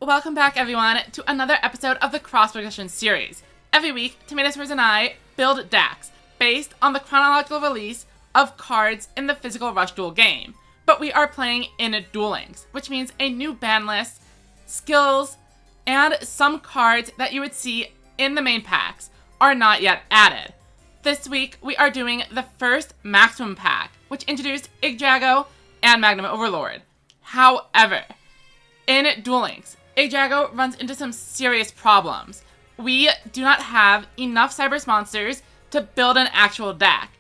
Welcome back, everyone, to another episode of the Cross Progression series. Every week, Tomatoes and I build decks based on the chronological release of cards in the physical Rush Duel game. But we are playing in Duel Links, which means a new ban list, skills, and some cards that you would see in the main packs are not yet added. This week, we are doing the first Maximum pack, which introduced Yggdrago and Magnum Overlord. However, in Duel Links, Yggdrago runs into some serious problems. We do not have enough CYBERSE monsters to build an actual deck.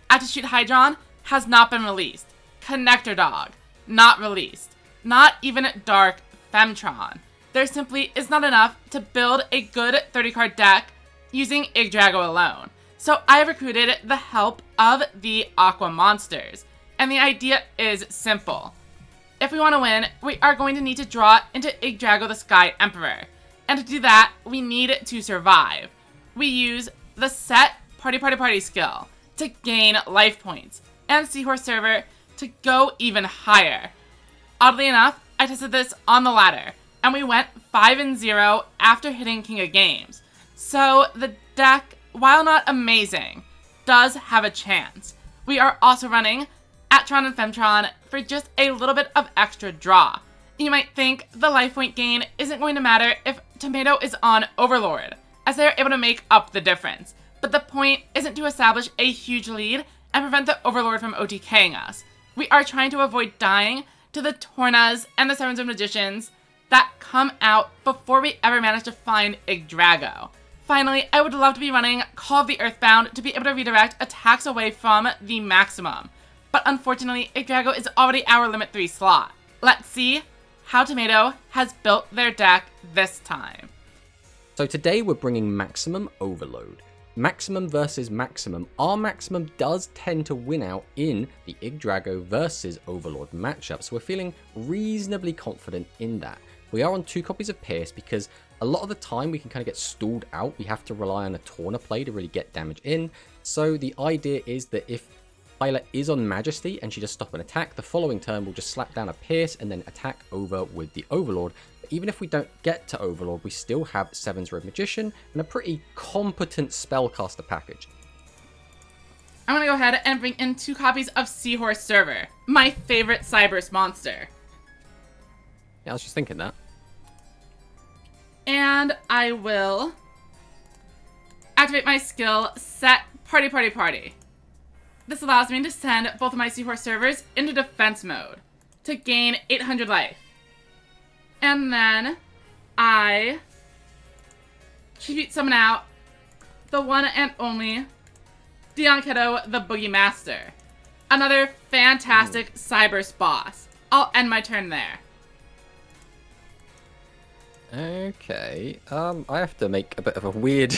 Attitude Hydron has not been released. Connector Dog, not released. Not even Dark Femtron. There simply is not enough to build a good 30-card deck using Yggdrago alone. So I have recruited the help of the AQUA monsters. And the idea is simple. If we want to win, we are going to need to draw into Yggdrago the Sky Emperor. And to do that, we need to survive. We use the set Party skill to gain life points, and Seahorse Server to go even higher. Oddly enough, I tested this on the ladder, and we went 5-0 after hitting King of Games. So the deck, while not amazing, does have a chance. We are also running Atron and Femtron for just a little bit of extra draw. You might think the life point gain isn't going to matter if Tomato is on Overlord, as they are able to make up the difference. But the point isn't to establish a huge lead and prevent the Overlord from OTKing us. We are trying to avoid dying to the Tornas and the Sevens of Magicians that come out before we ever manage to find Yggdrago. Finally, I would love to be running Call of the Earthbound to be able to redirect attacks away from the Maximum. But unfortunately, Yggdrago is already our limit 3 slot. Let's see how Tomato has built their deck this time. So today we're bringing Maximum Overload. Maximum versus Maximum. Our Maximum does tend to win out in the Yggdrago versus Overlord matchup, so we're feeling reasonably confident in that. We are on 2 copies of Pierce because a lot of the time we can kind of get stalled out. We have to rely on a Torna play to really get damage in. So the idea is that if Hyla is on Majesty and she just stop an attack, the following turn we'll just slap down a Pierce and then attack over with the Overlord. But even if we don't get to Overlord, we still have Seven's Red Magician and a pretty competent spellcaster package. I'm going to go ahead and bring in 2 copies of Seahorse Server, my favorite CYBERSE monster. Yeah, I was just thinking that. And I will activate my skill, set Party. This allows me to send both of my Seahorse Servers into defense mode to gain 800 life. And then I tribute summon out the one and only Dianketo the Boogie Master. Another fantastic CYBERSE boss. I'll end my turn there. Okay, I have to make a bit of a weird...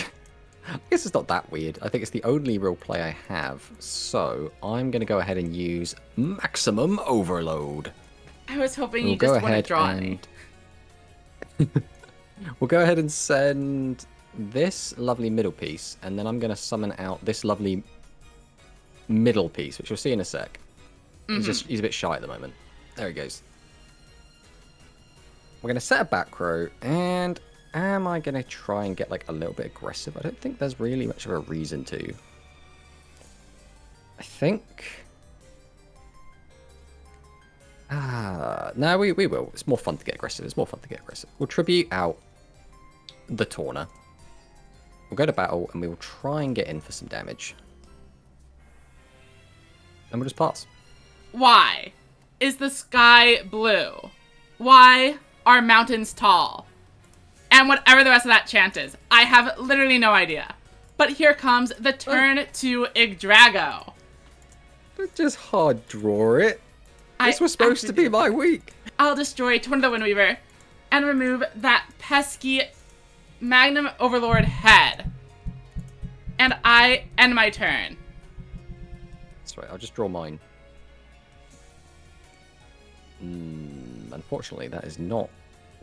I guess it's not that weird. I think it's the only real play I have. So I'm going to go ahead and use Maximum Overload. I was hoping you just wouldn't draw me. We'll go ahead and send this lovely middle piece, and then I'm going to summon out this lovely middle piece, which you'll see in a sec. He's a bit shy at the moment. There he goes. We're going to set a back row, and am I going to try and get like a little bit aggressive? I don't think there's really much of a reason to. I think... no, we will. It's more fun to get aggressive. We'll tribute out the Torna. We'll go to battle, and we will try and get in for some damage. And we'll just pass. Why is the sky blue? Why are mountains tall? And whatever the rest of that chant is. I have literally no idea. But here comes the turn to Yggdrago. Don't just hard draw it. This was supposed to be my week. I'll destroy Twin of the Windweaver and remove that pesky Magnum Overlord head. And I end my turn. That's right, I'll just draw mine. Unfortunately, that is not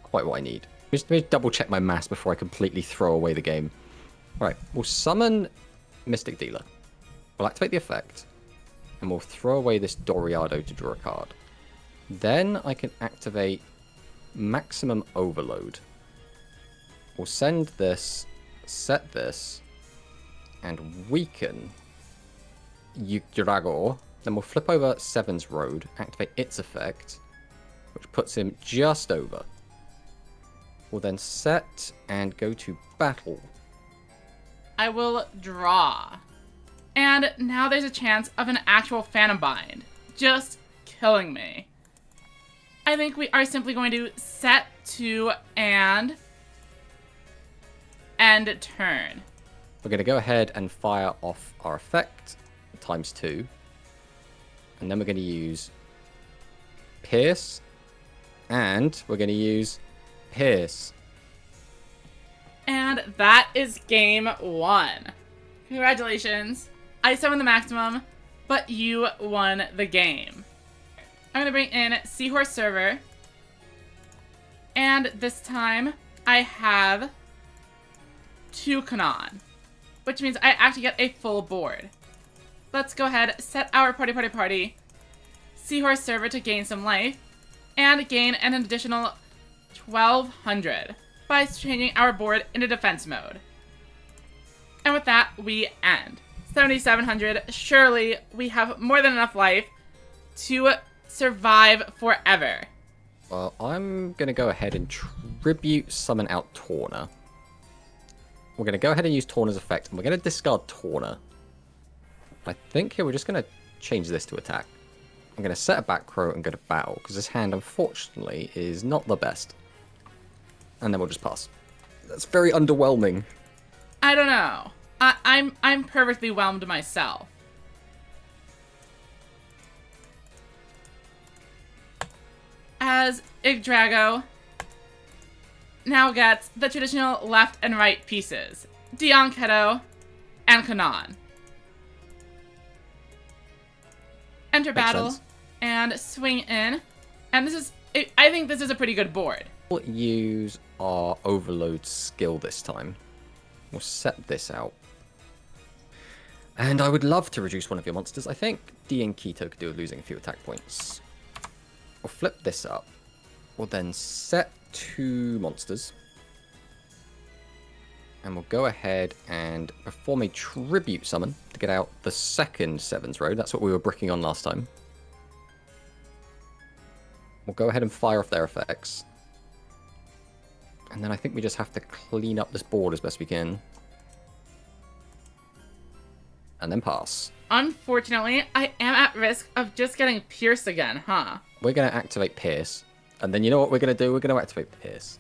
quite what I need. Let me double check my maths before I completely throw away the game. Right, we'll summon Mystic Dealer. We'll activate the effect. And we'll throw away this Doriado to draw a card. Then I can activate Maximum Overload. We'll send this, set this, and weaken Yggdrago. Then we'll flip over Seven's Road, activate its effect, which puts him just over. We'll then set and go to battle. I will draw. And now there's a chance of an actual Phantom Bind. Just killing me. I think we are simply going to set to and end turn. We're going to go ahead and fire off our effect ×2. And then we're going to use Pierce. And we're going to use Pierce. And that is game 1. Congratulations. I summoned the Maximum, but you won the game. I'm going to bring in Seahorse Server. And this time, I have 2 Kanon, which means I actually get a full board. Let's go ahead, set our party, Seahorse Server to gain some life, and gain an additional 1200 by changing our board into defense mode. And with that, we end. 7700, surely we have more than enough life to survive forever. Well, I'm going to go ahead and tribute summon out Torna. We're going to go ahead and use Torna's effect, and we're going to discard Torna. I think here we're just going to change this to attack. I'm going to set a back row and go to battle, because this hand, unfortunately, is not the best. And then we'll just pass. That's very underwhelming. I don't know. I'm perfectly whelmed myself. As Yggdrago now gets the traditional left and right pieces, Dion Keto and Kanon. Enter battle and swing in, and this is, I think this is a pretty good board. We'll use our Overload skill this time. We'll set this out. And I would love to reduce one of your monsters. I think D and Keto could do with losing a few attack points. We'll flip this up. We'll then set 2 monsters. And we'll go ahead and perform a tribute summon to get out the second Seven's Road. That's what we were bricking on last time. We'll go ahead and fire off their effects. And then I think we just have to clean up this board as best we can. And then pass. Unfortunately, I am at risk of just getting pierced again, huh? We're going to activate Pierce. And then you know what we're going to do? We're going to activate Pierce.